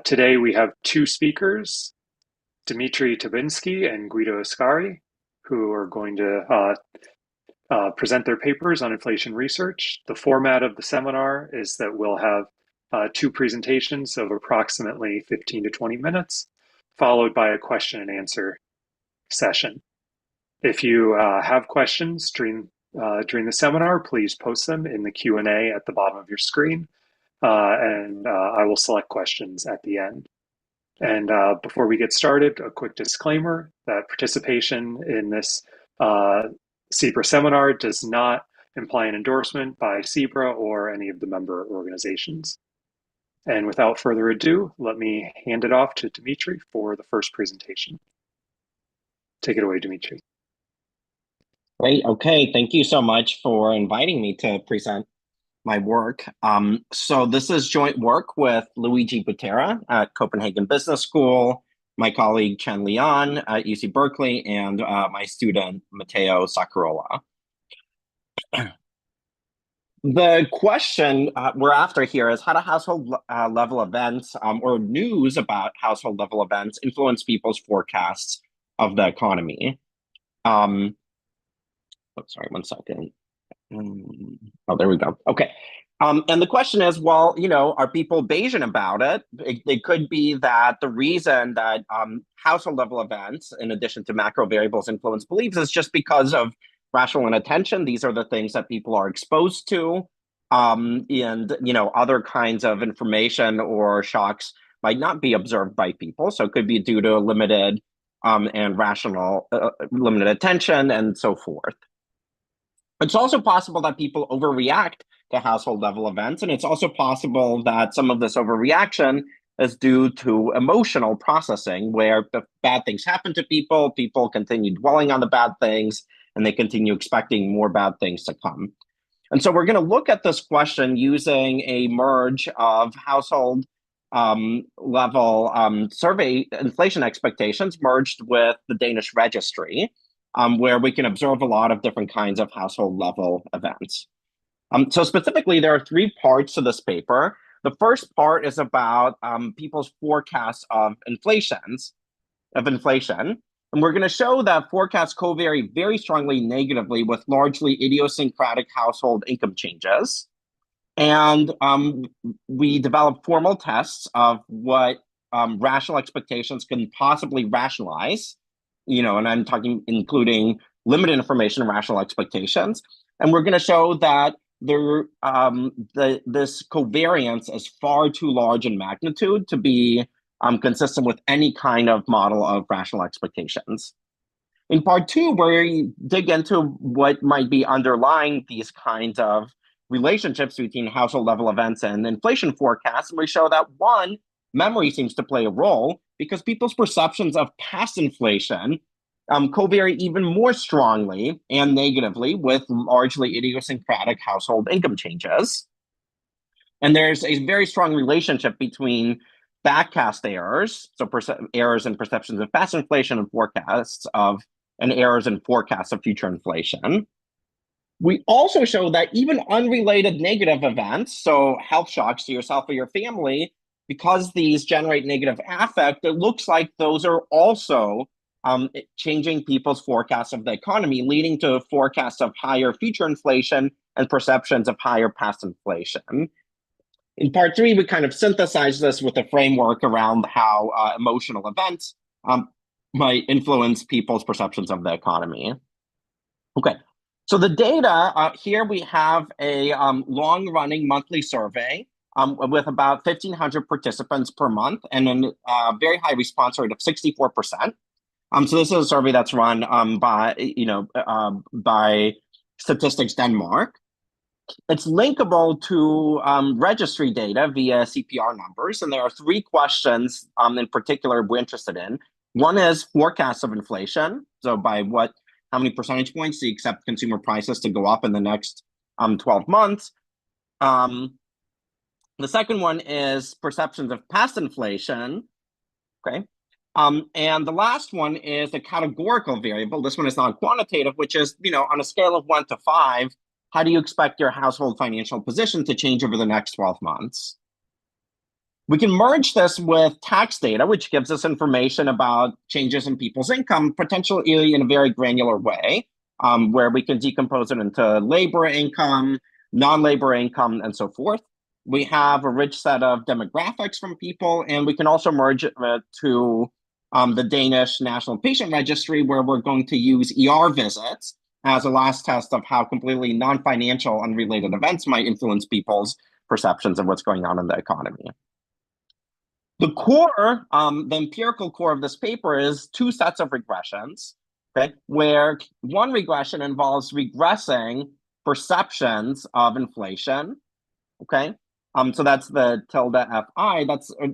Today we have two speakers, Dmitry Tabinsky and Guido Ascari, who are going to present their papers on inflation research. The format of the seminar is that we'll have two presentations of approximately 15 to 20 minutes, followed by a question and answer session. If you have questions during the seminar, please post them in the Q&A at the bottom of your screen, and I will select questions at the end. And before we get started, a quick disclaimer that participation in this CEBRA seminar does not imply an endorsement by CEBRA or any of the member organizations. And without further ado, let me hand it off to Dmitry for the first presentation. Take it away, Dmitry. Great. Okay. Thank you so much for inviting me to present my work. So this is joint work with Luigi Butera at Copenhagen Business School, my colleague Chen Lian at UC Berkeley, and my student Matteo Saccarola. The question we're after here is, how do household level events or news about household level events influence people's forecasts of the economy? Sorry, 1 second. Oh, there we go. Okay. And the question is, well, are people Bayesian about it? It could be that the reason that household level events, in addition to macro variables, influence beliefs is just because of rational inattention. These are the things that people are exposed to. And, other kinds of information or shocks might not be observed by people. So it could be due to limited and rational, limited attention and so forth. It's also possible that people overreact to household level events, and it's also possible that some of this overreaction is due to emotional processing, where the bad things happen to people, people continue dwelling on the bad things, and they continue expecting more bad things to come. And so we're going to look at this question using a merge of household level survey inflation expectations merged with the Danish registry, where we can observe a lot of different kinds of household level events. So specifically, there are 3 parts to this paper. The first part is about people's forecasts of inflation. And we're going to show that forecasts covary very strongly negatively with largely idiosyncratic household income changes. And we develop formal tests of what rational expectations can possibly rationalize, and I'm including limited information rational expectations. And we're going to show that this covariance is far too large in magnitude to be consistent with any kind of model of rational expectations. In part 2, we dig into what might be underlying these kinds of relationships between household level events and inflation forecasts. And we show that, 1, memory seems to play a role, because people's perceptions of past inflation covary even more strongly and negatively with largely idiosyncratic household income changes. And there's a very strong relationship between backcast errors, so errors in perceptions of past inflation and errors in forecasts of future inflation. We also show that even unrelated negative events, so health shocks to yourself or your family, because these generate negative affect, it looks like those are also changing people's forecasts of the economy, leading to forecasts of higher future inflation and perceptions of higher past inflation. In part 3, we kind of synthesize this with a framework around how emotional events might influence people's perceptions of the economy. Okay, so the data, here we have a long-running monthly survey with about 1,500 participants per month and a very high response rate of 64%. So this is a survey that's run by Statistics Denmark. It's linkable to registry data via CPR numbers, and there are 3 questions in particular we're interested in. One is forecasts of inflation. So by how many percentage points do you accept consumer prices to go up in the next 12 months? The second one is perceptions of past inflation. Okay. And the last one is the categorical variable. This one is non-quantitative, which is, on a scale of 1 to 5, how do you expect your household financial position to change over the next 12 months? We can merge this with tax data, which gives us information about changes in people's income, potentially in a very granular way, where we can decompose it into labor income, non-labor income, and so forth. We have a rich set of demographics from people, and we can also merge it to the Danish National Patient Registry, where we're going to use ER visits as a last test of how completely non-financial unrelated events might influence people's perceptions of what's going on in the economy. The core, the empirical core of this paper is two sets of regressions, okay, where one regression involves regressing perceptions of inflation, okay? So that's the tilde FI.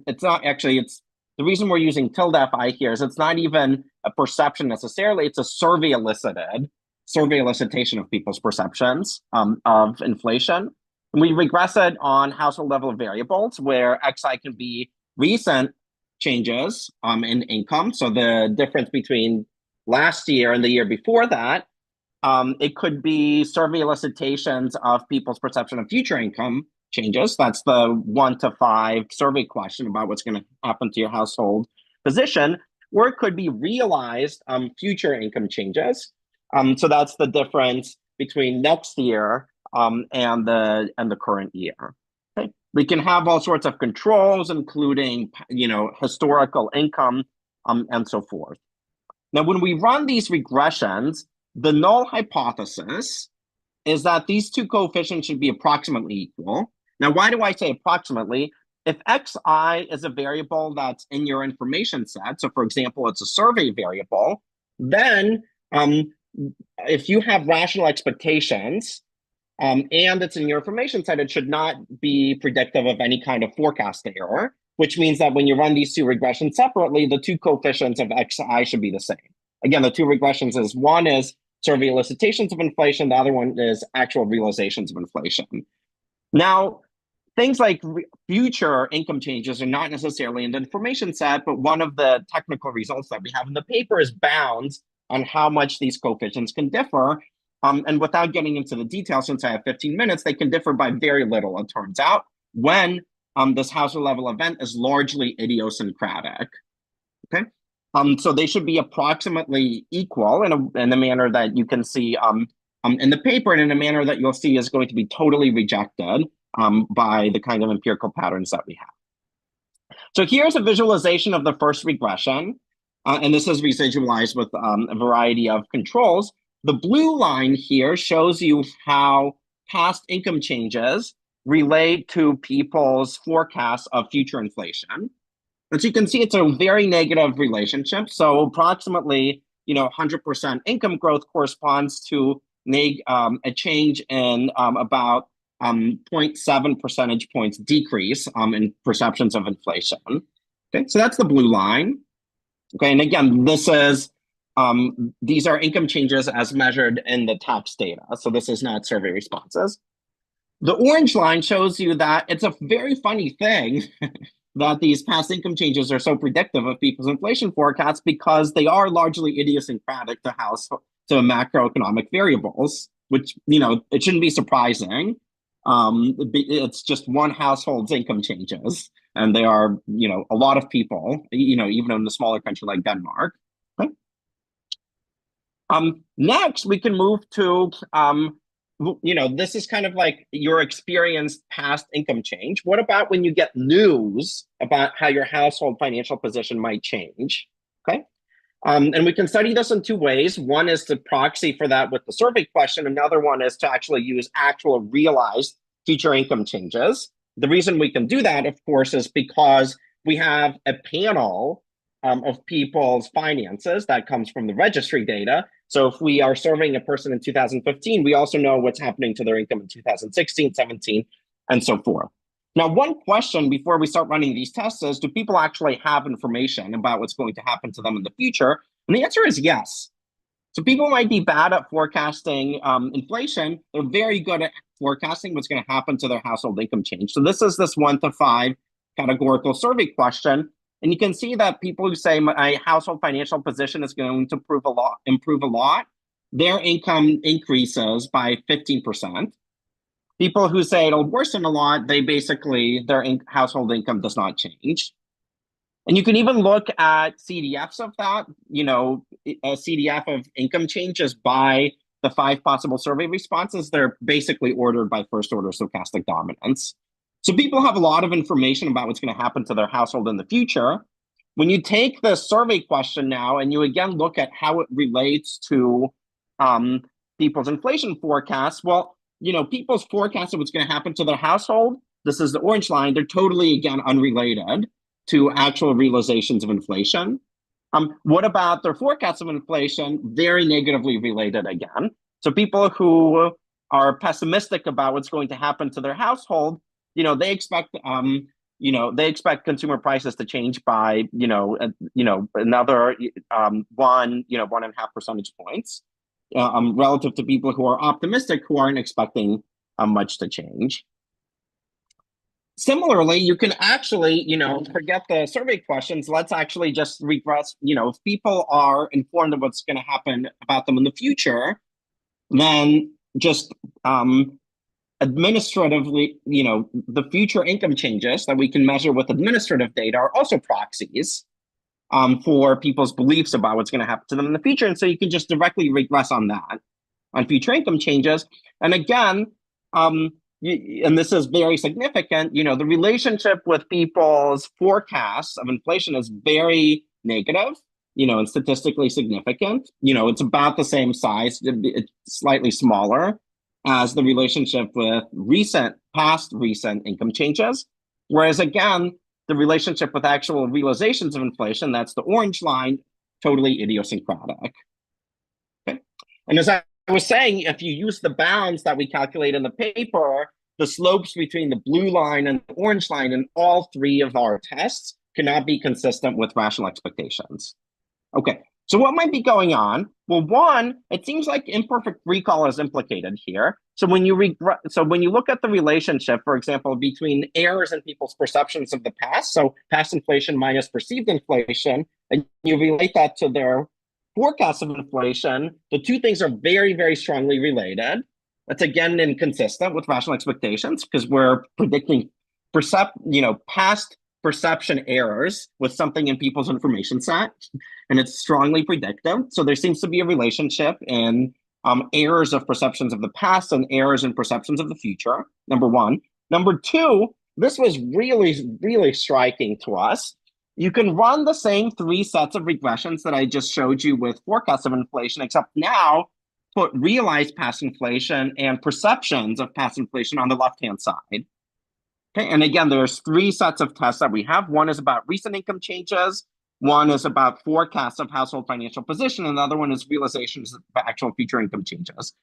It's not actually, it's the reason we're using tilde FI here is it's not even a perception necessarily, it's a survey elicitation of people's perceptions of inflation. And we regress it on household level variables where XI can be recent changes in income. So the difference between last year and the year before that. It could be survey elicitations of people's perception of future income changes. That's the 1 to 5 survey question about what's going to happen to your household position. Or it could be realized future income changes. So that's the difference between next year and the current year. Okay. We can have all sorts of controls, including historical income and so forth. Now, when we run these regressions, the null hypothesis is that these two coefficients should be approximately equal. Now, why do I say approximately? If xi is a variable that's in your information set, so for example, it's a survey variable, then if you have rational expectations and it's in your information set, it should not be predictive of any kind of forecast error, which means that when you run these two regressions separately, the two coefficients of xi should be the same. Again, the two regressions is one is survey elicitations of inflation, the other one is actual realizations of inflation. Now, things like future income changes are not necessarily in the information set, but one of the technical results that we have in the paper is bounds on how much these coefficients can differ. And without getting into the details, since I have 15 minutes, they can differ by very little, it turns out, when this household level event is largely idiosyncratic. Okay, so they should be approximately equal in a manner that you can see in the paper, and in a manner that you'll see is going to be totally rejected by the kind of empirical patterns that we have. So here's a visualization of the first regression, and this is residualized with a variety of controls. The blue line here shows you how past income changes relate to people's forecasts of future inflation. As you can see, it's a very negative relationship. So approximately, 100% income growth corresponds to a change in about 0.7 percentage points decrease in perceptions of inflation. Okay, so that's the blue line. Okay, and again, this is these are income changes as measured in the tax data. So this is not survey responses. The orange line shows you that it's a very funny thing that these past income changes are so predictive of people's inflation forecasts because they are largely idiosyncratic to macroeconomic variables, which, it shouldn't be surprising. It's just one household's income changes, and they are, a lot of people, even in a smaller country like Denmark. Okay. Next, we can move to, this is kind of like your experienced past income change. What about when you get news about how your household financial position might change? Okay. And we can study this in two ways. One is to proxy for that with the survey question. Another one is to actually use actual realized future income changes. The reason we can do that, of course, is because we have a panel of people's finances that comes from the registry data. So if we are surveying a person in 2015, we also know what's happening to their income in 2016, 17, and so forth. Now, one question before we start running these tests is, do people actually have information about what's going to happen to them in the future? And the answer is yes. So people might be bad at forecasting inflation. They're very good at forecasting what's going to happen to their household income change. So this is this 1 to 5 categorical survey question. And you can see that people who say my household financial position is going to improve a lot, their income increases by 15%. People who say it'll worsen a lot, they basically, their household income does not change. And you can even look at CDFs of that, a CDF of income changes by the 5 possible survey responses. They're basically ordered by first order stochastic dominance. So people have a lot of information about what's going to happen to their household in the future. When you take the survey question now and you again look at how it relates to people's inflation forecasts, well, people's forecasts of what's going to happen to their household, this is the orange line, they're totally, again, unrelated to actual realizations of inflation. What about their forecasts of inflation? Very negatively related again. So people who are pessimistic about what's going to happen to their household, they expect consumer prices to change by another 1.5 percentage points, relative to people who are optimistic who aren't expecting much to change. Similarly, you can actually, forget the survey questions. Let's actually just regress. If people are informed of what's going to happen about them in the future, then just administratively, the future income changes that we can measure with administrative data are also proxies for people's beliefs about what's going to happen to them in the future. And so you can just directly regress on that, on future income changes. And again, and this is very significant, the relationship with people's forecasts of inflation is very negative, and statistically significant. It's about the same size, it's slightly smaller as the relationship with past recent income changes. Whereas again, the relationship with actual realizations of inflation, that's the orange line, totally idiosyncratic. Okay. And as I was saying, if you use the bounds that we calculate in the paper, the slopes between the blue line and the orange line in all 3 of our tests cannot be consistent with rational expectations. Okay, so what might be going on? Well, one, it seems like imperfect recall is implicated here. So when you look at the relationship, for example, between errors in people's perceptions of the past, so past inflation minus perceived inflation, and you relate that to their forecast of inflation, the 2 things are very, very strongly related. That's again inconsistent with rational expectations because we're predicting past perception errors with something in people's information set, and it's strongly predictive. So there seems to be a relationship in errors of perceptions of the past and errors in perceptions of the future, number one. Number two, this was really, really striking to us. You can run the same 3 sets of regressions that I just showed you with forecasts of inflation, except now put realized past inflation and perceptions of past inflation on the left-hand side. Okay, and again, there's 3 sets of tests that we have. One is about recent income changes. One is about forecasts of household financial position. And the other one is realizations of actual future income changes.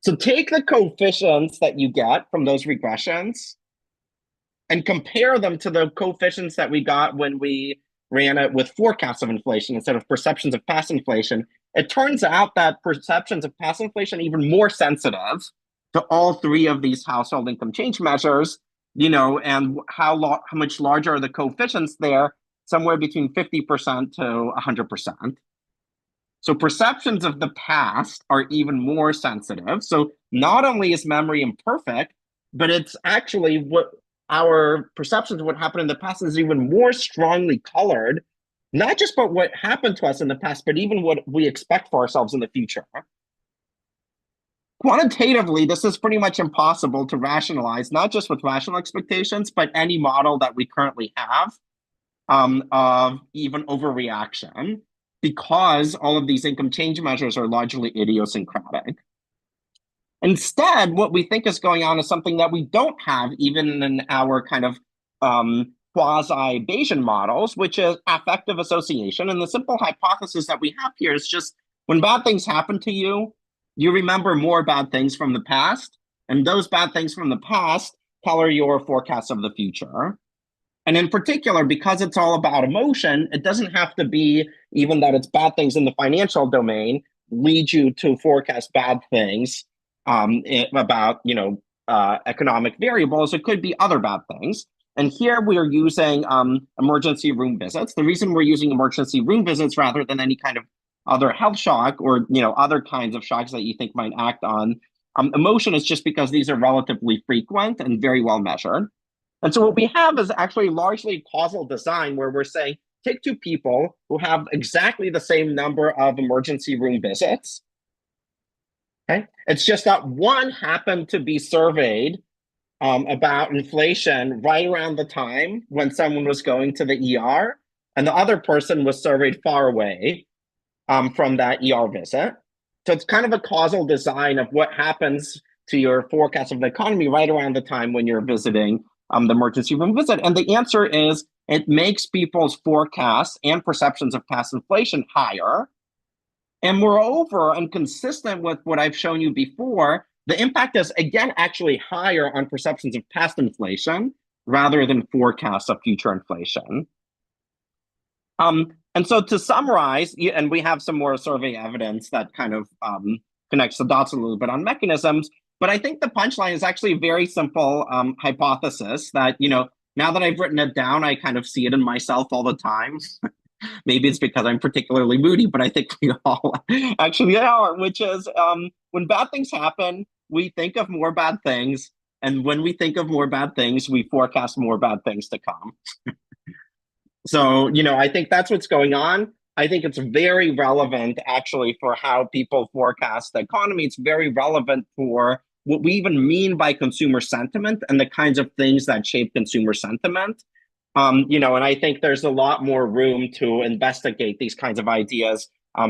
So take the coefficients that you get from those regressions and compare them to the coefficients that we got when we ran it with forecasts of inflation instead of perceptions of past inflation. It turns out that perceptions of past inflation are even more sensitive to all 3 of these household income change measures, and how much larger are the coefficients there? Somewhere between 50% to 100%. So perceptions of the past are even more sensitive. So not only is memory imperfect, but it's actually what our perceptions of what happened in the past is even more strongly colored, not just about what happened to us in the past, but even what we expect for ourselves in the future. Quantitatively, this is pretty much impossible to rationalize, not just with rational expectations, but any model that we currently have of even overreaction, because all of these income change measures are largely idiosyncratic. Instead, what we think is going on is something that we don't have even in our kind of quasi-Bayesian models, which is affective association. And the simple hypothesis that we have here is just when bad things happen to you, you remember more bad things from the past, and those bad things from the past color your forecasts of the future. And in particular, because it's all about emotion, it doesn't have to be even that it's bad things in the financial domain lead you to forecast bad things about economic variables. It could be other bad things. And here we are using emergency room visits. The reason we're using emergency room visits rather than any kind of other health shock or other kinds of shocks that you think might act on Emotion is just because these are relatively frequent and very well measured. And so what we have is actually largely causal design where we're saying, take two people who have exactly the same number of emergency room visits. Okay, it's just that one happened to be surveyed about inflation right around the time when someone was going to the ER, and the other person was surveyed far away from that ER visit. So it's kind of a causal design of what happens to your forecast of the economy right around the time when you're visiting the emergency room visit. And the answer is it makes people's forecasts and perceptions of past inflation higher. And moreover, and consistent with what I've shown you before, the impact is, again, actually higher on perceptions of past inflation rather than forecasts of future inflation. And so to summarize, and we have some more survey evidence that kind of connects the dots a little bit on mechanisms, but I think the punchline is actually a very simple hypothesis that, now that I've written it down, I kind of see it in myself all the time. Maybe it's because I'm particularly moody, but I think we all actually are, which is when bad things happen, we think of more bad things. And when we think of more bad things, we forecast more bad things to come. So, I think that's what's going on. I think it's very relevant actually for how people forecast the economy. It's very relevant for what we even mean by consumer sentiment and the kinds of things that shape consumer sentiment. And I think there's a lot more room to investigate these kinds of ideas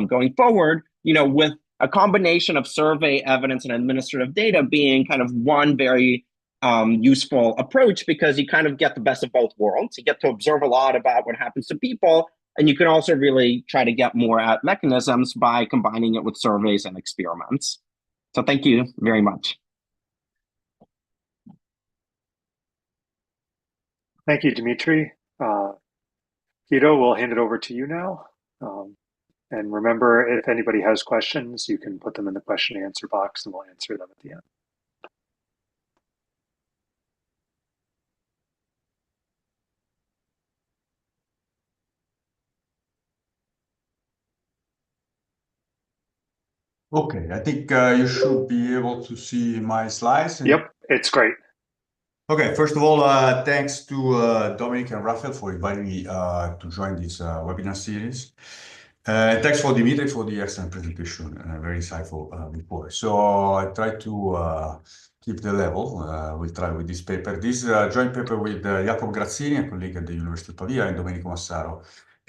going forward, with a combination of survey evidence and administrative data being kind of one very useful approach, because you kind of get the best of both worlds. You get to observe a lot about what happens to people, and you can also really try to get more at mechanisms by combining it with surveys and experiments. So thank you very much. Thank you, Dimitri. Guido, we'll hand it over to you now. And remember, if anybody has questions, you can put them in the question and answer box and we'll answer them at the end. Okay, I think you should be able to see my slides. Yep, it's great. Okay, first of all, thanks to Dominic and Raphael for inviting me to join this webinar series. Thanks for Dimitri for the excellent presentation, very insightful report. So I try to keep the level. We'll try with this paper. This joint paper with Jacopo Grazzini, a colleague at the University of Pavia, and Domenico Massaro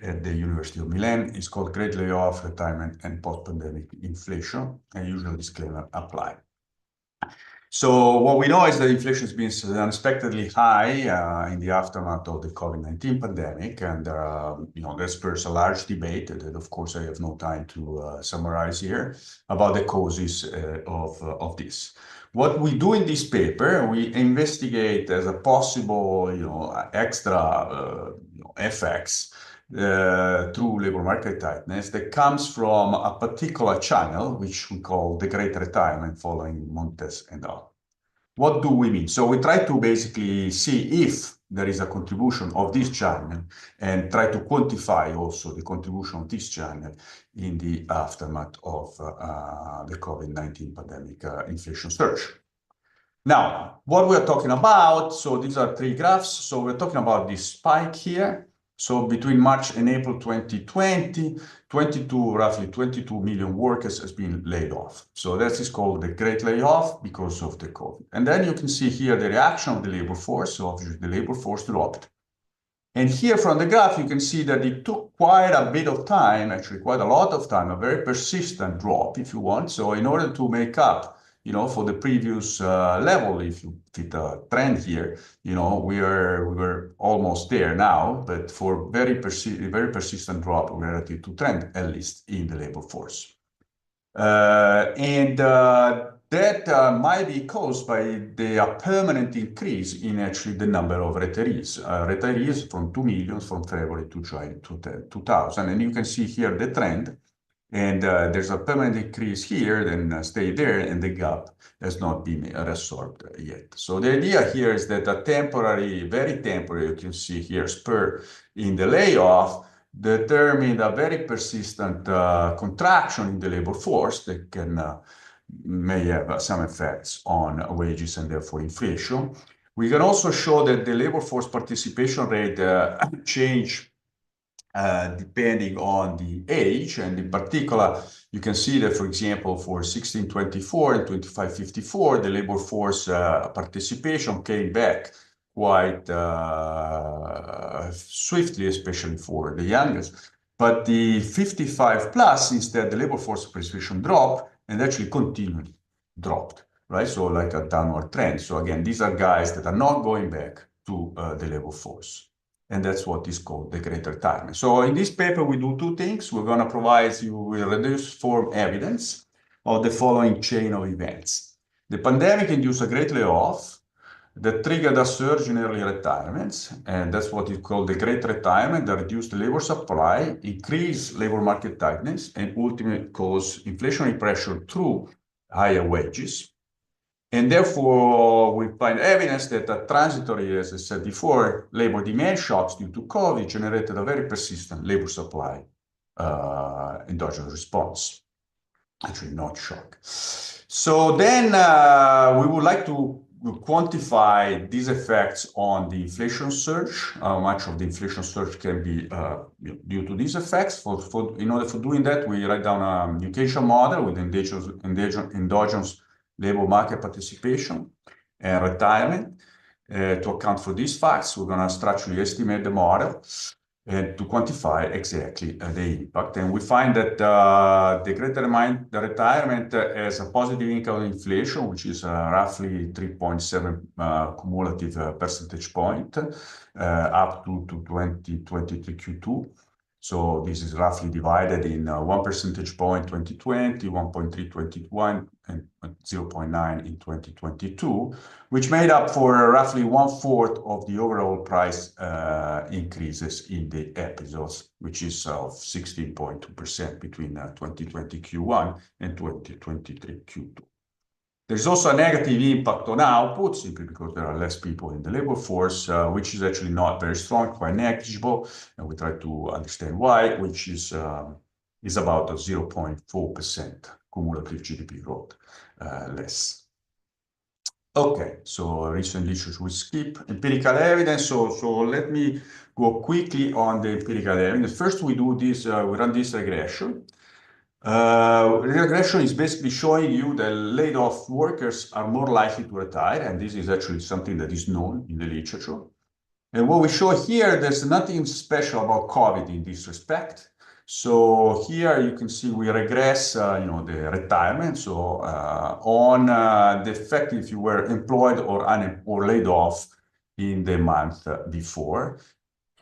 at the University of Milan. It's called Great Layoff, Retirement, and Post-Pandemic Inflation, and usual disclaimer apply. So what we know is that inflation has been unexpectedly high in the aftermath of the COVID-19 pandemic, and that spurs a large debate that, of course, I have no time to summarize here about the causes of this. What we do in this paper, we investigate as a possible, extra effects through labor market tightness that comes from a particular channel, which we call the Great Retirement, following Montes et al. What do we mean? So we try to basically see if there is a contribution of this channel and try to quantify also the contribution of this channel in the aftermath of the COVID-19 pandemic inflation surge. Now, what we're talking about, so these are three graphs. So we're talking about this spike here. So between March and April 2020, roughly 22 million workers has been laid off. So that is called the Great Layoff because of the COVID. And then you can see here the reaction of the labor force. So obviously the labor force dropped. And here from the graph, you can see that it took quite a bit of time, actually quite a lot of time, a very persistent drop, if you want. So in order to make up for the previous level, if you fit a trend here, we were almost there now, but for very persistent drop relative to trend, at least in the labor force. That might be caused by the permanent increase in actually the number of retirees. Retirees from 2 million from February to July 2000. And you can see here the trend. And there's a permanent increase here, then stay there, and the gap has not been resolved yet. So the idea here is that a temporary, very temporary, you can see here, spur in the layoff determined a very persistent contraction in the labor force that can may have some effects on wages and therefore inflation. We can also show that the labor force participation rate change depending on the age, and in particular, you can see that, for example, for 1624 and 2554, the labor force participation came back quite swiftly, especially for the youngest. But the 55 plus, instead, the labor force participation dropped and actually continued dropped, right? So like a downward trend. So again, these are guys that are not going back to the labor force. And that's what is called the great retirement. So in this paper, we do two things. We're going to provide you with reduced form evidence of the following chain of events. The pandemic induced a great layoff that triggered a surge in early retirements, and that's what is called the great retirement, that reduced the labor supply, increased labor market tightness, and ultimately caused inflationary pressure through higher wages. And therefore, we find evidence that a transitory, as I said before, labor demand shocks due to COVID generated a very persistent labor supply endogenous response. Actually, not shock. So then we would like to quantify these effects on the inflation surge. How much of the inflation surge can be due to these effects? In order for doing that, we write down a mutation model with endogenous labor market participation and retirement. To account for these facts, we're going to structurally estimate the model and to quantify exactly the impact. And we find that the retirement has a positive impact on inflation, which is roughly 3.7 cumulative percentage point up to 2023 Q2. So this is roughly divided in 1 percentage point 2020, 1.3 21, and 0.9 in 2022, which made up for roughly 1/4 of the overall price increases in the episodes, which is of 16.2% between 2020 Q1 and 2023 Q2. There's also a negative impact on output, simply because there are less people in the labor force, which is actually not very strong, quite negligible, and we try to understand why, which is about a 0.4% cumulative GDP growth less. Okay, so recent issues we skip. Empirical evidence, so let me go quickly on the empirical evidence. First, we do this, we run this regression. Regression is basically showing you that laid off workers are more likely to retire, and this is actually something that is known in the literature. And what we show here, there's nothing special about COVID in this respect. So here you can see we regress, the retirement. So on the effect if you were employed or laid off in the month before.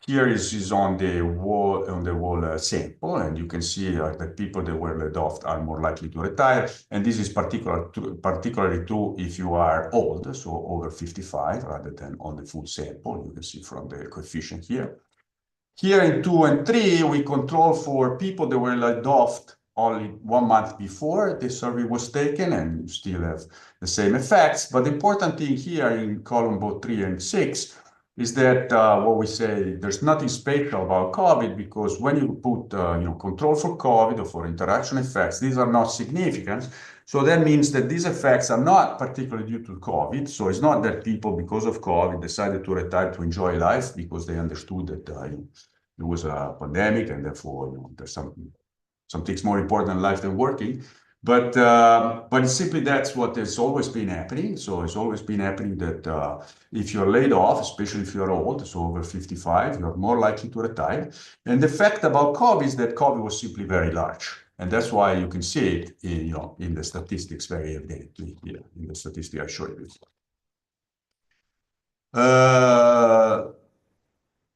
Here is on the wall sample, and you can see that people that were laid off are more likely to retire. And this is particularly true if you are old, so over 55, rather than on the full sample. You can see from the coefficient here. Here in 2 and 3, we control for people that were laid off only 1 month before the survey was taken, and you still have the same effects. But the important thing here in column both 3 and 6 is that what we say, there's nothing special about COVID, because when you put control for COVID or for interaction effects, these are not significant. So that means that these effects are not particularly due to COVID. So it's not that people, because of COVID, decided to retire to enjoy life because they understood that it was a pandemic and therefore there's some things more important in life than working. But it's simply that's what has always been happening. So it's always been happening that if you're laid off, especially if you're old, so over 55, you're more likely to retire. And the fact about COVID is that COVID was simply very large. And that's why you can see it in the statistics very evidently here, in the statistic I showed you.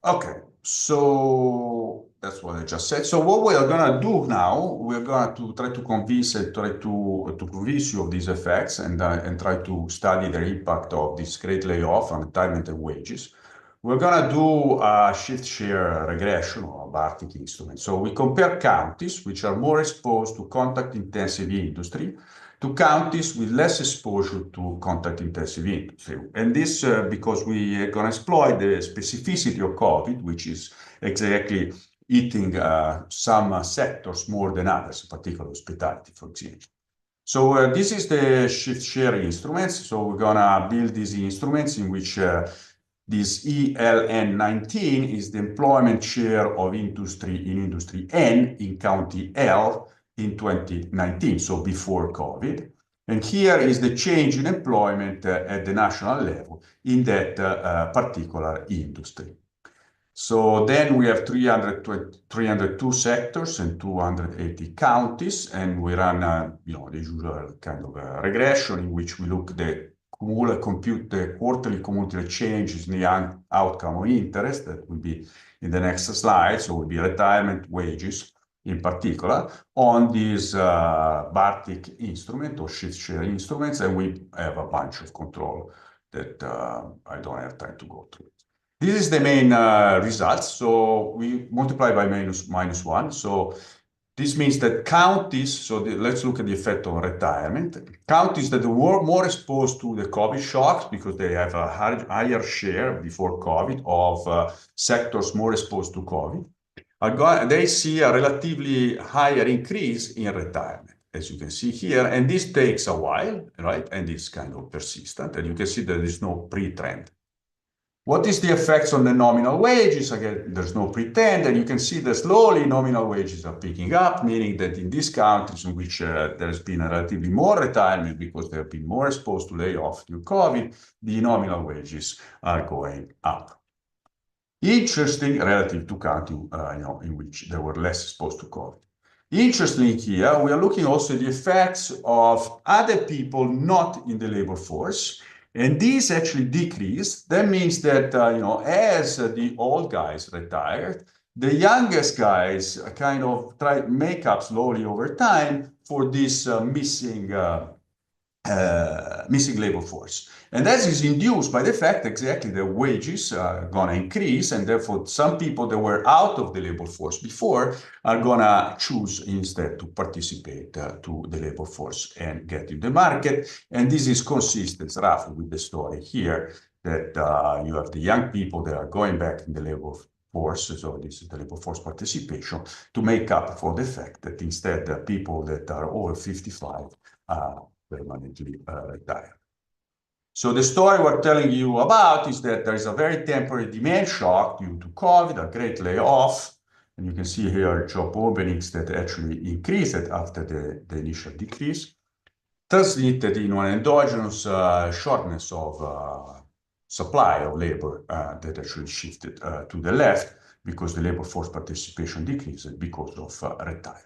Okay, so that's what I just said. So what we are going to do now, we're going to try to convince you of these effects and try to study the impact of this great layoff on retirement and wages. We're going to do a shift share regression or a Bartik instrument. So we compare counties which are more exposed to contact-intensive industry to counties with less exposure to contact-intensive industry. And this because we are going to exploit the specificity of COVID, which is exactly hitting some sectors more than others, particularly hospitality, for example. So this is the shift share instruments. So we're gonna build these instruments in which this ELN19 is the employment share of industry in industry N in county L in 2019, so before COVID. And here is the change in employment at the national level in that particular industry. So then we have 302 sectors and 280 counties, and we run, the usual kind of regression in which we look compute the quarterly cumulative changes in the outcome of interest. That will be in the next slide. So it will be retirement wages in particular on this Bartik instrument or shift share instruments, and we have a bunch of control that I don't have time to go through. This is the main results. So we multiply by minus one. So this means that counties, so let's look at the effect on retirement. Counties that were more exposed to the COVID shocks because they have a higher share before COVID of sectors more exposed to COVID, they see a relatively higher increase in retirement, as you can see here. And this takes a while, right? And it's kind of persistent. And you can see that there is no pre-trend. What is the effects on the nominal wages? Again, there's no pretend, and you can see that slowly nominal wages are picking up, meaning that in these countries in which there's been a relatively more retirement because they have been more exposed to layoffs due to COVID, the nominal wages are going up. Interesting relative to countries in which they were less exposed to COVID. Interestingly here, we are looking also at the effects of other people not in the labor force. And these actually decreased. That means that, as the old guys retired, the youngest guys kind of try to make up slowly over time for this missing labor force. And that is induced by the fact exactly the wages are going to increase, and therefore some people that were out of the labor force before are going to choose instead to participate to the labor force and get in the market. And this is consistent roughly with the story here that you have the young people that are going back in the labor force, so this is the labor force participation, to make up for the fact that instead the people that are over 55 permanently retired. So the story we're telling you about is that there is a very temporary demand shock due to COVID, a great layoff, and you can see here job openings that actually increased after the initial decrease, translated in an endogenous shortness of supply of labor that actually shifted to the left because the labor force participation decreased because of retirement.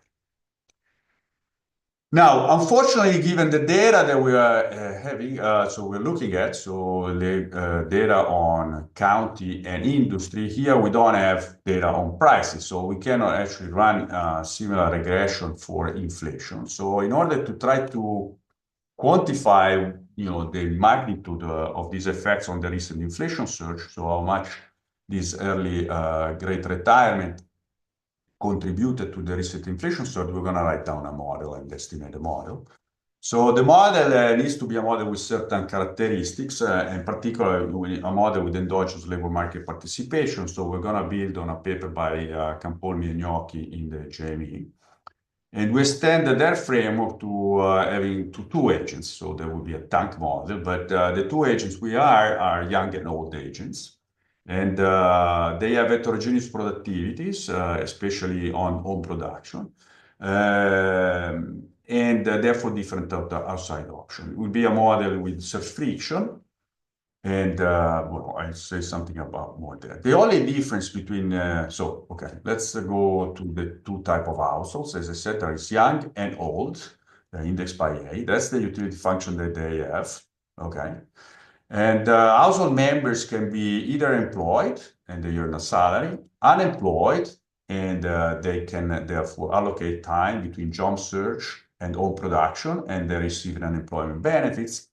Now, unfortunately, given the data that we are having, so we're looking at, so the data on county and industry, here we don't have data on prices, so we cannot actually run similar regression for inflation. So in order to try to quantify, the magnitude of these effects on the recent inflation surge, so how much this early great retirement contributed to the recent inflation surge, we're going to write down a model and estimate the model. So the model needs to be a model with certain characteristics, in particular a model with endogenous labor market participation. So we're going to build on a paper by Campolmi and Gnocchi in the JME. And we extend their framework to having two agents. So there will be a tank model, but the two agents are young and old agents. And they have heterogeneous productivities, especially on home production, and therefore different outside option. It will be a model with self-friction, and I'll say something about more there. The only difference between, let's go to the two type of households. As I said, there is young and old, indexed by A. That's the utility function that they have, okay? And household members can be either employed and they earn a salary, unemployed, and they can therefore allocate time between job search and home production, and they receive unemployment benefits.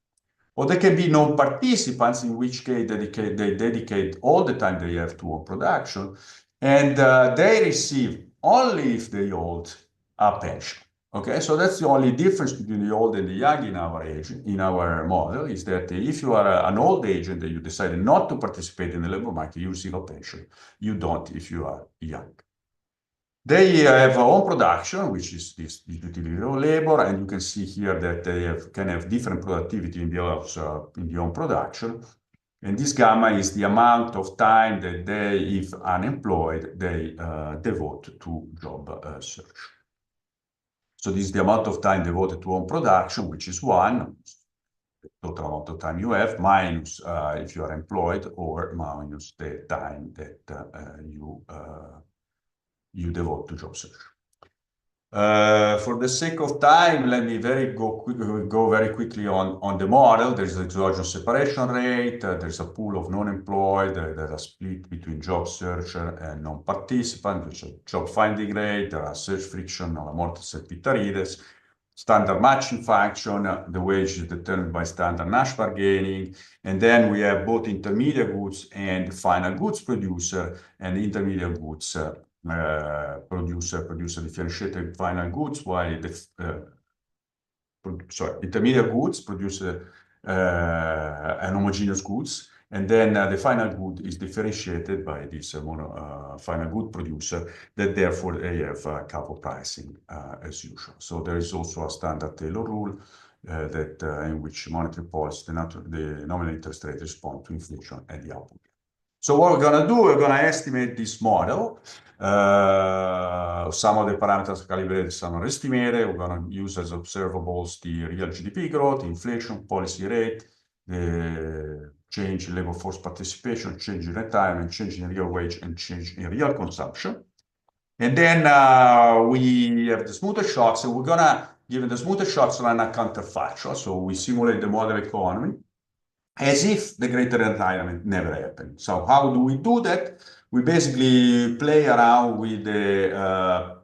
Or they can be non-participants, in which case they dedicate all the time they have to home production, and they receive only if they hold a pension. Okay, so that's the only difference between the old and the young in our model, is that if you are an old agent and you decided not to participate in the labor market, you receive a pension. You don't if you are young. They have own production, which is this utility of labor, and you can see here that they can have different productivity in the own production. And this gamma is the amount of time that they, if unemployed, they devote to job search. So this is the amount of time devoted to own production, which is 1, the total amount of time you have, minus if you are employed, or minus the time that you devote to job search. For the sake of time, let me go very quickly on the model. There's the exogenous separation rate, there's a pool of non-employed, there's a split between job searcher and non-participant, which is job finding rate, there are search friction, amortis et pitarides, standard matching function, the wage is determined by standard Nash bargaining, and then we have both intermediate goods and final goods producer, and intermediate goods producer differentiated final goods, while the intermediate goods produce an homogeneous goods, and then the final good is differentiated by this final good producer, that therefore they have couple pricing as usual. So there is also a standard Taylor rule that in which monetary policy, the nominal interest rate respond to inflation at the output. So what we're going to do, we're going to estimate this model. Some of the parameters are calibrated, some are estimated. We're going to use as observables the real GDP growth, inflation, policy rate, the change in labor force participation, change in retirement, change in real wage, and change in real consumption. And then we have the smoother shocks, and we're going to, given the smoother shocks, run a counterfactual. So we simulate the model economy as if the greater retirement never happened. So how do we do that? We basically play around with the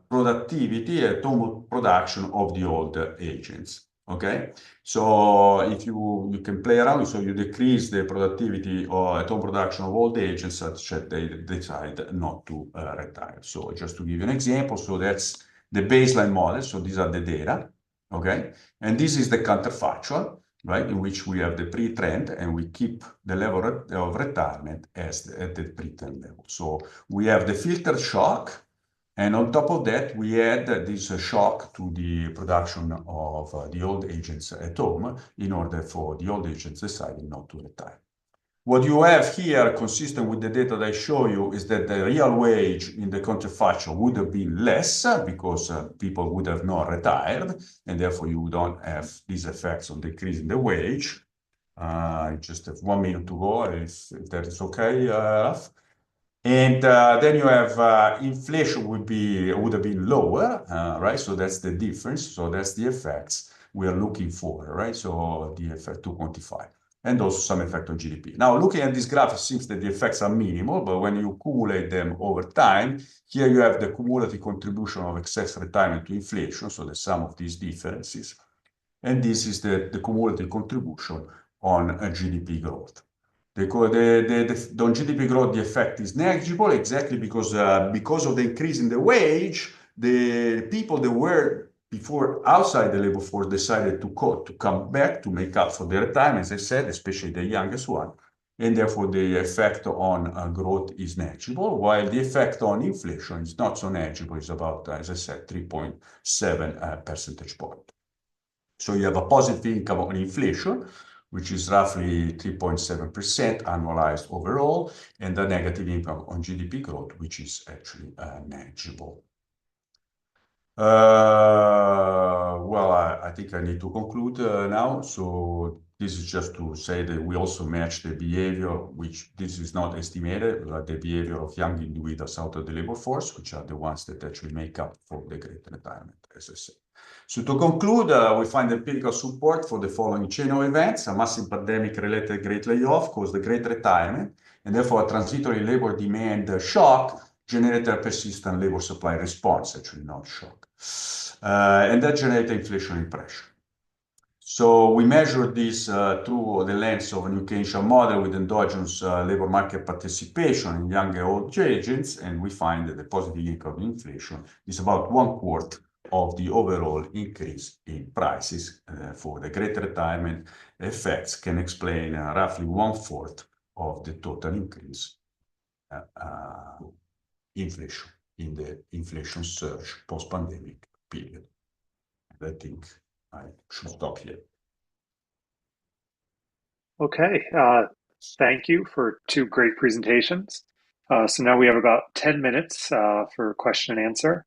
productivity at home production of the old agents. Okay, so if you can play around, so you decrease the productivity at home production of old agents such that they decide not to retire. So just to give you an example, so that's the baseline model. So these are the data. Okay, and this is the counterfactual, right, in which we have the pre-trend and we keep the level of retirement as at the pre-trend level. So we have the filtered shock, and on top of that, we add this shock to the production of the old agents at home in order for the old agents deciding not to retire. What you have here, consistent with the data that I show you, is that the real wage in the counterfactual would have been less because people would have not retired, and therefore you don't have these effects on decreasing the wage. I just have 1 minute to go, if that is okay, Raf. And then you have inflation would have been lower, right? So that's the difference. So that's the effects we are looking for, right? So the effect to quantify. And also some effect on GDP. Now, looking at this graph, it seems that the effects are minimal, but when you accumulate them over time, here you have the cumulative contribution of excess retirement to inflation, so the sum of these differences. And this is the cumulative contribution on GDP growth. On GDP growth, the effect is negligible, exactly because of the increase in the wage, the people that were before outside the labor force decided to come back to make up for their time, as I said, especially the youngest one, and therefore the effect on growth is negligible, while the effect on inflation is not so negligible. It's about, as I said, 3.7 percentage point. So you have a positive income on inflation, which is roughly 3.7% annualized overall, and a negative impact on GDP growth, which is actually negligible. Well, I think I need to conclude now. So this is just to say that we also match the behavior, which this is not estimated, like the behavior of young individuals out of the labor force, which are the ones that actually make up for the great retirement, as I said. So to conclude, we find empirical support for the following chain of events. A massive pandemic-related great layoff caused the great retirement, and therefore a transitory labor demand shock generated a persistent labor supply response, actually not shock. And that generated inflationary pressure. So we measured this through the lens of a new Keynesian model with endogenous labor market participation in young and old agents, and we find that the positive income inflation is about 1/4 of the overall increase in prices for the great retirement. Effects can explain roughly 1/4 of the total increase inflation. in the inflation surge post-pandemic period. And I think I should stop here. Okay, thank you for two great presentations. So now we have about 10 minutes for question and answer.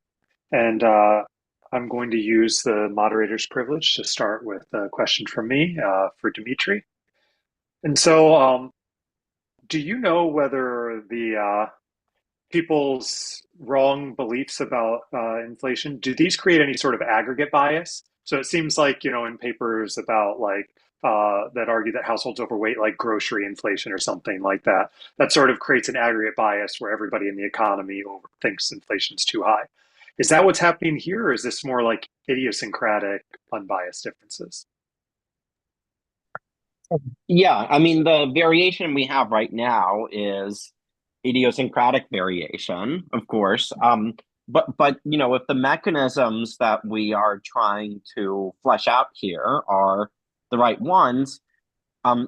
And I'm going to use the moderator's privilege to start with a question from me for Dimitri. And so do you know whether the people's wrong beliefs about inflation, do these create any sort of aggregate bias? So it seems like, you know, in papers about like that argue that households overweight like grocery inflation or something like that, that sort of creates an aggregate bias where everybody in the economy thinks inflation's too high. Is that what's happening here, or is this more like idiosyncratic, unbiased differences? Yeah, I mean, the variation we have right now is idiosyncratic variation, of course. But you know, if the mechanisms that we are trying to flesh out here are the right ones,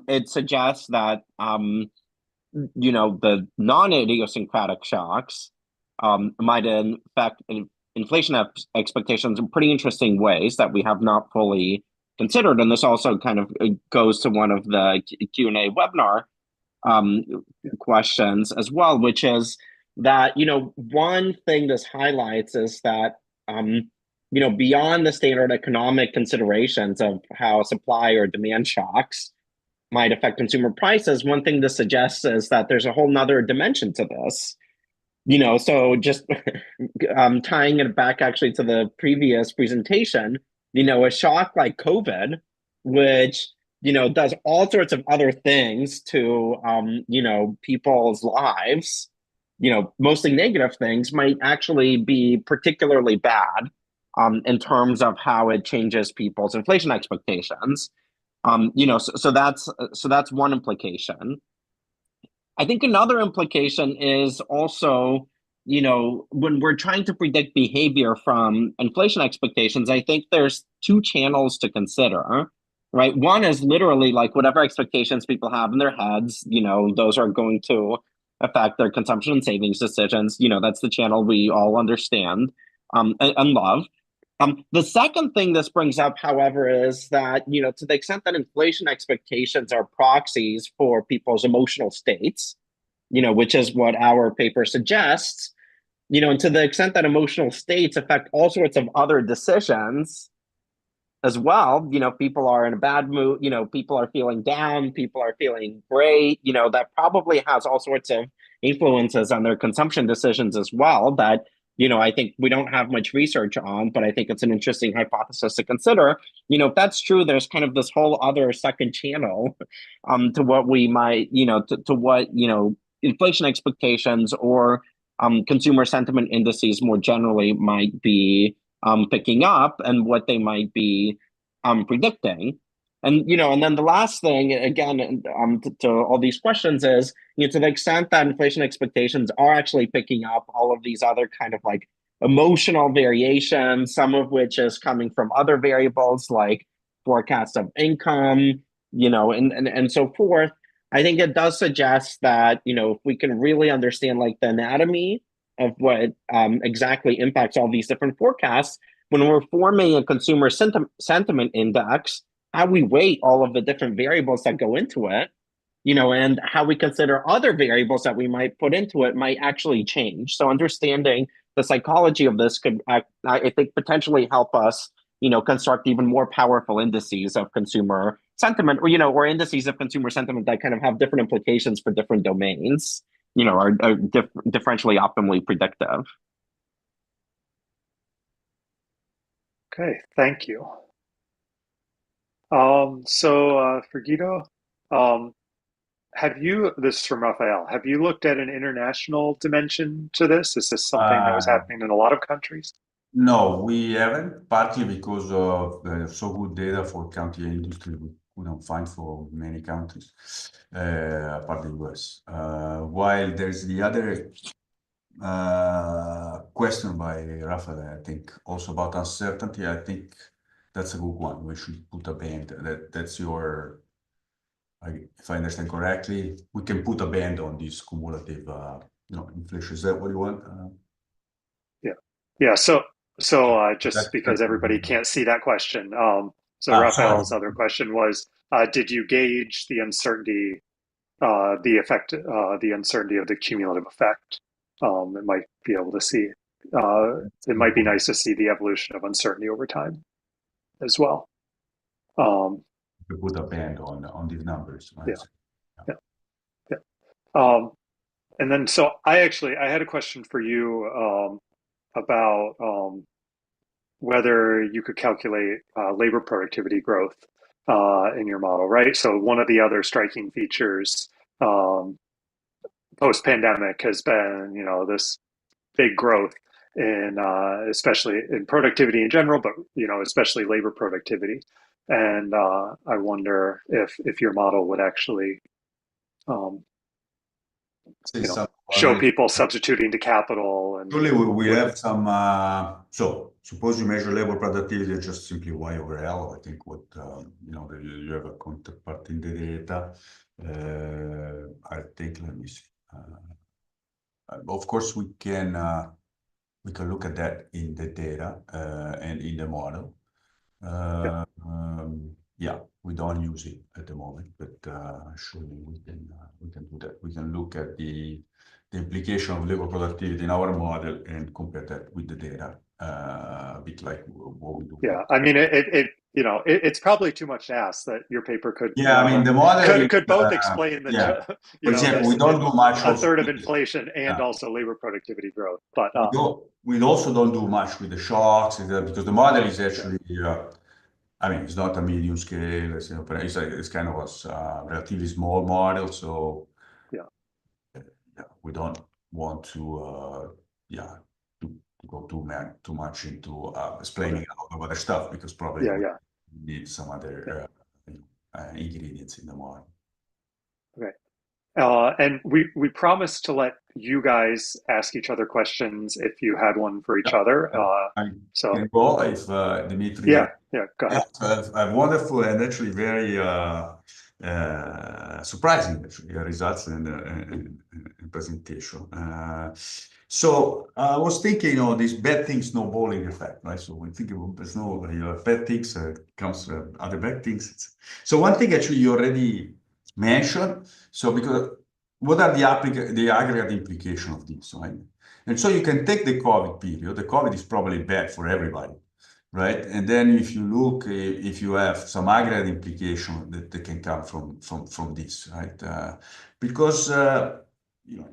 it suggests that you know, the non-idiosyncratic shocks might affect inflation expectations in pretty interesting ways that we have not fully considered. And this also kind of goes to one of the Q&A webinar questions as well, which is that, you know, one thing this highlights is that, you know, beyond the standard economic considerations of how supply or demand shocks might affect consumer prices, one thing this suggests is that there's a whole nother dimension to this. You know, so just tying it back actually to the previous presentation, you know, a shock like COVID, which, you know, does all sorts of other things to, you know, people's lives, you know, mostly negative things, might actually be particularly bad in terms of how it changes people's inflation expectations. You know, so that's one implication. I think another implication is also, you know, when we're trying to predict behavior from inflation expectations, I think there's two channels to consider, right? One is literally like whatever expectations people have in their heads, you know, those are going to affect their consumption and savings decisions. You know, that's the channel we all understand and love. The second thing this brings up, however, is that, you know, to the extent that inflation expectations are proxies for people's emotional states, you know, which is what our paper suggests, you know, and to the extent that emotional states affect all sorts of other decisions as well, you know, people are in a bad mood, you know, people are feeling down, people are feeling great, you know, that probably has all sorts of influences on their consumption decisions as well that, you know, I think we don't have much research on, but I think it's an interesting hypothesis to consider. You know, if that's true, there's kind of this whole other second channel to what we might, you know, to what, you know, inflation expectations or consumer sentiment indices more generally might be picking up and what they might be predicting. And, you know, and then the last thing, again, to all these questions is, you know, to the extent that inflation expectations are actually picking up all of these other kind of like emotional variations, some of which is coming from other variables like forecasts of income, you know, and so forth. I think it does suggest that, you know, if we can really understand like the anatomy of what exactly impacts all these different forecasts, when we're forming a consumer sentiment index, how we weight all of the different variables that go into it, you know, and how we consider other variables that we might put into it might actually change. So understanding the psychology of this could, I think, potentially help us, you know, construct even more powerful indices of consumer sentiment, or, you know, or indices of consumer sentiment that kind of have different implications for different domains, you know, are differentially optimally predictive. Okay, thank you. For Guido, this is from Raphael, have you looked at an international dimension to this? Is this something that was happening in a lot of countries? No, we haven't, partly because of so good data for county industry we couldn't find for many countries, apart the US. While there's the other question by Rafael, I think, also about uncertainty. I think that's a good one. We should put a band. That's your, if I understand correctly, we can put a band on this cumulative, you know, inflation. Is that what you want? Yeah. So just because That's everybody can't see that question, so sorry. Raphael's other question was, did you gauge the uncertainty, the uncertainty of the cumulative effect? It might be able to see. It might be nice to see the evolution of uncertainty over time as well. To put a band on these numbers, right? Yeah. Yeah. Yeah. And then, so I had a question for you about whether you could calculate labor productivity growth in your model, right? So one of the other striking features post-pandemic has been, this big growth in especially in productivity in general, but especially labor productivity. And I wonder if your model would actually um, Say some show people substituting to capital. And surely we have some. So suppose you measure labor productivity just simply Y over L. I think what you have a counterpart in the data. I think, let me see. Of course, we can look at that in the data and in the model. Yeah, we don't use it at the moment, but surely we can do that. We can look at the implication of labor productivity in our model and compare that with the data, a bit like what we do. Yeah, I mean, it's probably too much to ask that your paper could. Yeah, I mean, the model could both explain the. Yeah. For example, we don't do much. A third of inflation and also labor productivity growth, but we also don't do much with the shocks because the model is actually. I mean, it's not a medium scale. It's kind of a relatively small model, so yeah, we don't want to go too much into explaining a lot of other stuff because probably we need some other ingredients in the model. Okay. And we promised to let you guys ask each other questions if you had one for each other. So can go if Dimitri. Yeah, go ahead. A wonderful and actually very surprising results and presentation. So I was thinking, these bad things snowballing effect, right? So when think about bad things, comes other bad things. So one thing actually you already mentioned. So because what are the aggregate implication of this, right? And so you can take the COVID period. The COVID is probably bad for everybody, right? And then if you look, if you have some aggregate implication that can come from this, right? Because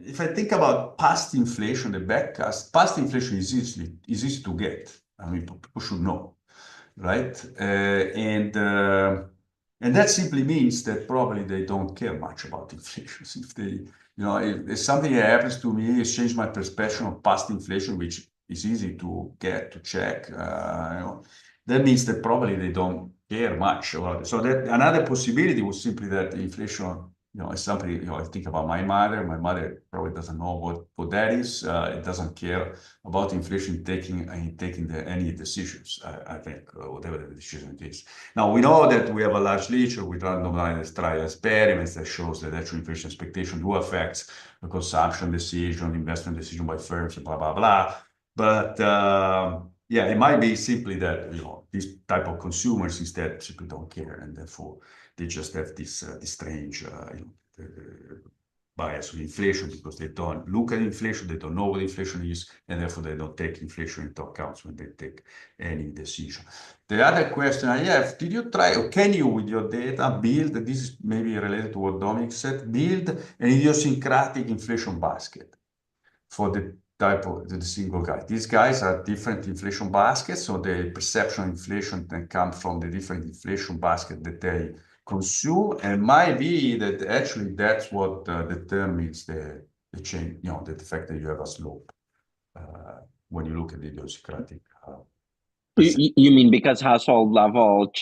if I think about past inflation, the backcast, past inflation is easy to get. I mean, people should know, right? And that simply means that probably they don't care much about inflation. If they, if something happens to me, it's changed my perception of past inflation, which is easy to get to check. That means that probably they don't care much about it. So that another possibility was simply that inflation, is something. I think about my mother. My mother probably doesn't know what that is. It doesn't care about inflation taking any decisions. I think whatever the decision it is. Now we know that we have a large literature with randomized trial experiments that shows that actual inflation expectation do affect the consumption decision, investment decision by firms, blah blah blah. But yeah, it might be simply that these type of consumers instead simply don't care, and therefore they just have this strange bias with inflation because they don't look at inflation, they don't know what inflation is, and therefore they don't take inflation into account when they take any decision. The other question I have, did you try, or can you with your data build, this is maybe related to what Dominic said, build an idiosyncratic inflation basket for the type of the single guy? These guys are different inflation baskets, so the perception of inflation can come from the different inflation basket that they consume, and might be that actually that's what determines the change, the fact that you have a slope when you look at the idiosyncratic. You mean because household level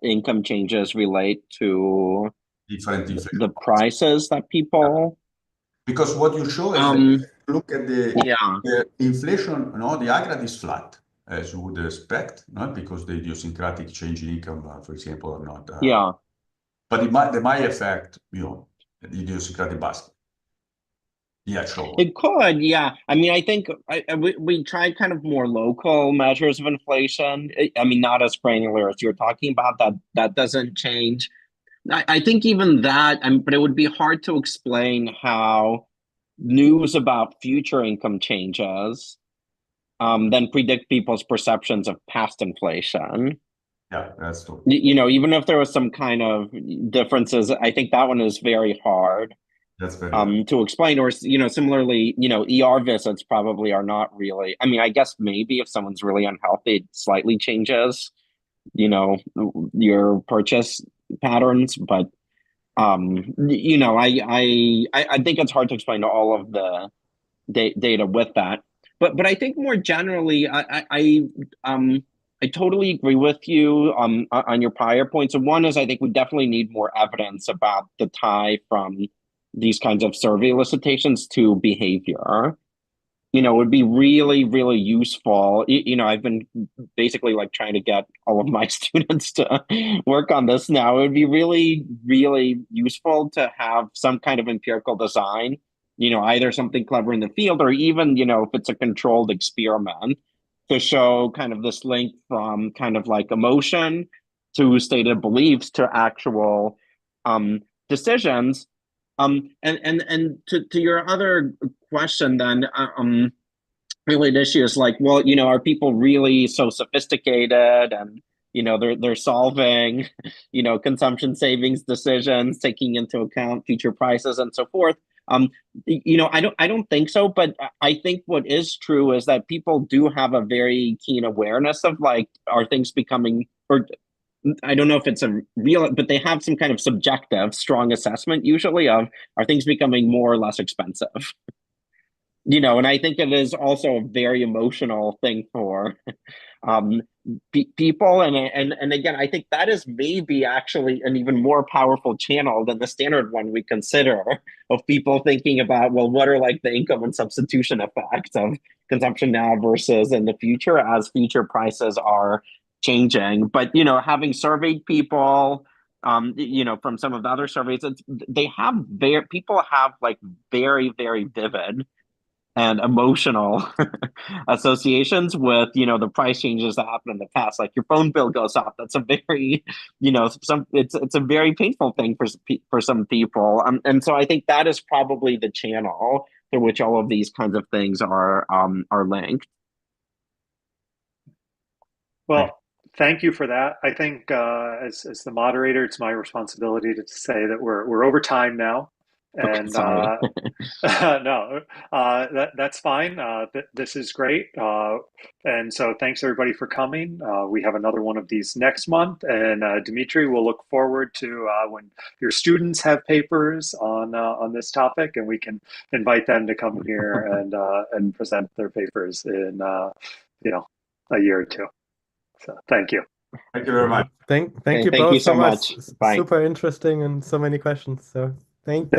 income changes relate to different the prices that people? Because what you show is that look at the inflation, the aggregate is flat, as you would expect, not because the idiosyncratic change in income, for example, are not. But they might affect, the idiosyncratic basket. Yeah, sure. It could, yeah. I mean, I think we tried kind of more local measures of inflation. I mean, not as granular as you're talking about. That doesn't change. I think even that, but it would be hard to explain how news about future income changes then predict people's perceptions of past inflation. Yeah, that's true. Even if there was some kind of differences, I think that one is very hard That's very hard. to explain. Or similarly, ER visits probably are not really. I mean, I guess maybe if someone's really unhealthy, it slightly changes, your purchase patterns, but I think it's hard to explain all of the data with that. But I think more generally, I totally agree with you on your prior points. So one is I think we definitely need more evidence about the tie from these kinds of survey elicitations to behavior. It would be really, really useful. I've been basically like trying to get all of my students to work on this now. It would be really, really useful to have some kind of empirical design, either something clever in the field or even, if it's a controlled experiment to show kind of this link from kind of like emotion to stated beliefs to actual decisions. And to your other question, then, really the issue is like, well, are people really so sophisticated and they're solving consumption savings decisions, taking into account future prices and so forth. I don't think so, but I think what is true is that people do have a very keen awareness of like, are things becoming, or I don't know if it's a real, but they have some kind of subjective, strong assessment usually of, are things becoming more or less expensive? And I think it is also a very emotional thing for um, people. And again, I think that is maybe actually an even more powerful channel than the standard one we consider of people thinking about, well, what are like the income and substitution effects of consumption now versus in the future as future prices are changing. But, having surveyed people, from some of the other surveys, people have like very, very vivid and emotional associations with the price changes that happened in the past. Like your phone bill goes up, that's a very it's a very painful thing for some people, and so I think that is probably the channel through which all of these kinds of things are linked. Well, thank you for that. I think as the moderator, it's my responsibility to say that we're over time now, Okay, and sorry. no, that's fine. This is great, and so thanks everybody for coming. We have another one of these next month, and Dimitri, we'll look forward to when your students have papers on this topic, and we can invite them to come here and present their papers in a year or two. So thank you. Thank you very much. Thank Okay, you thank both you so so much. much. Bye. Super interesting and so many questions. So thank you.